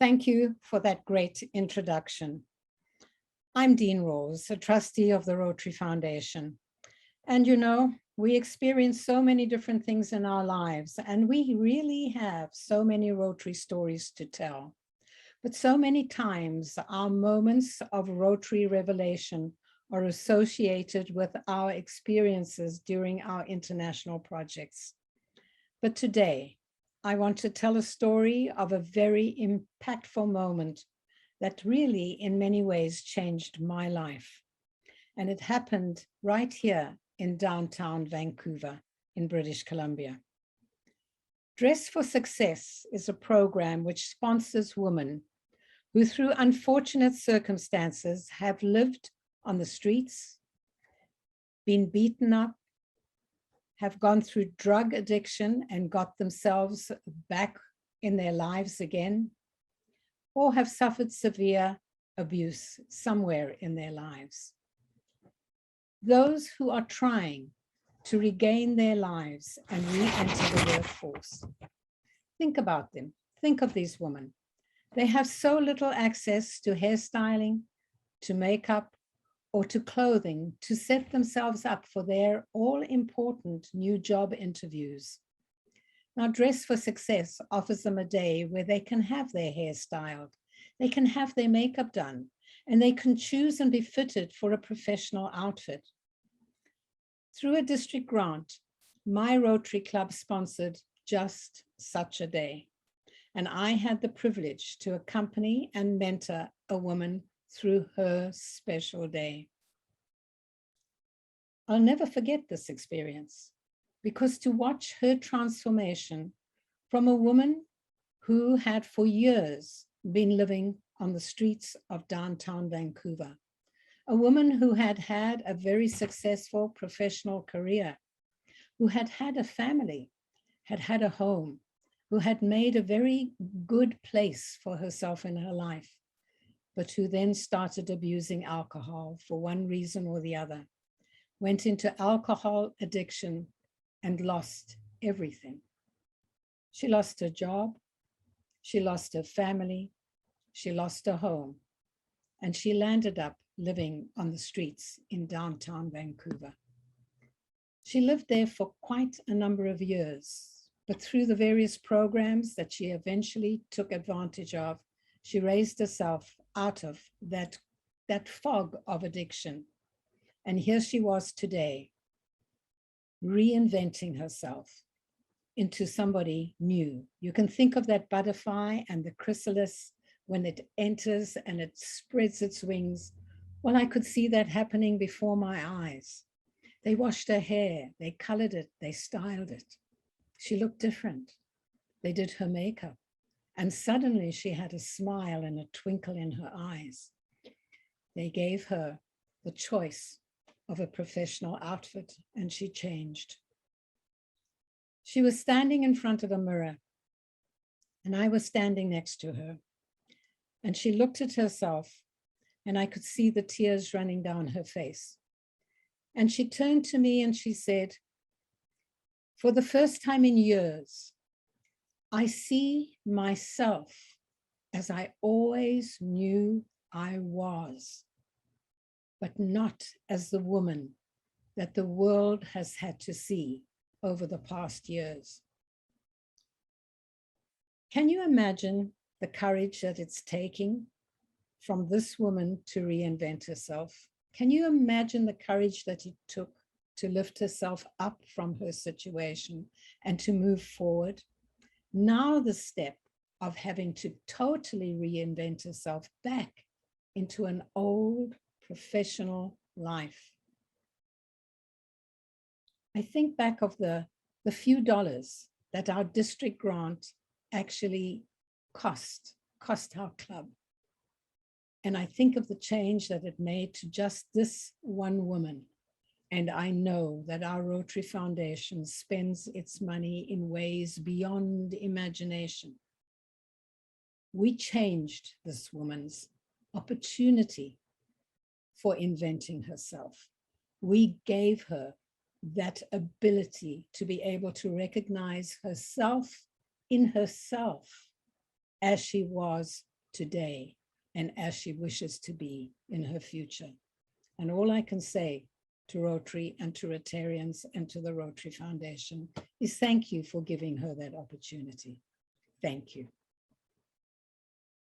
Thank you for that great introduction. I'm Dean Rohrs, a trustee of the Rotary Foundation. And you know, we experience so many different things in our lives, and we really have so many Rotary stories to tell. But so many times our moments of Rotary revelation are associated with our experiences during our international projects. But today, I want to tell a story of a very impactful moment that really, in many ways, changed my life. And it happened right here in downtown Vancouver in British Columbia. Dress for Success is a program which sponsors women who, through unfortunate circumstances, have lived on the streets, been beaten up, have gone through drug addiction and got themselves back in their lives again, or have suffered severe abuse somewhere in their lives. Those who are trying to regain their lives and re-enter the workforce. Think about them. Think of these women. They have so little access to hairstyling, to makeup, or to clothing to set themselves up for their all-important new job interviews. Now, Dress for Success offers them a day where they can have their hair styled, they can have their makeup done, and they can choose and be fitted for a professional outfit. Through a district grant, my Rotary Club sponsored just such a day. And I had the privilege to accompany and mentor a woman through her special day. I'll never forget this experience, because to watch her transformation from a woman who had for years been living on the streets of downtown Vancouver, a woman who had had a very successful professional career, who had had a family, had had a home, who had made a very good place for herself in her life, but who then started abusing alcohol for one reason or the other, went into alcohol addiction and lost everything. She lost her job, she lost her family, she lost her home, and she landed up living on the streets in downtown Vancouver. She lived there for quite a number of years, but through the various programs that she eventually took advantage of, she raised herself out of that fog of addiction. And here she was today, reinventing herself into somebody new. You can think of that butterfly and the chrysalis when it enters and it spreads its wings. Well, I could see that happening before my eyes. They washed her hair, they colored it, they styled it. She looked different. They did her makeup. And suddenly she had a smile and a twinkle in her eyes. They gave her the choice of a professional outfit, and she changed. She was standing in front of a mirror, and I was standing next to her. And she looked at herself, and I could see the tears running down her face. And she turned to me and she said, "For the first time in years, I see myself as I always knew I was, but not as the woman that the world has had to see over the past years." Can you imagine the courage that it's taking from this woman to reinvent herself? Can you imagine the courage that it took to lift herself up from her situation and to move forward? Now the step of having to totally reinvent herself back into an old professional life. I think back of the few dollars that our district grant actually cost our club. And I think of the change that it made to just this one woman. And I know that our Rotary Foundation spends its money in ways beyond imagination. We changed this woman's opportunity for inventing herself. We gave her that ability to be able to recognize herself in herself as she was today and as she wishes to be in her future. And all I can say to Rotary and to Rotarians and to the Rotary Foundation is thank you for giving her that opportunity. Thank you.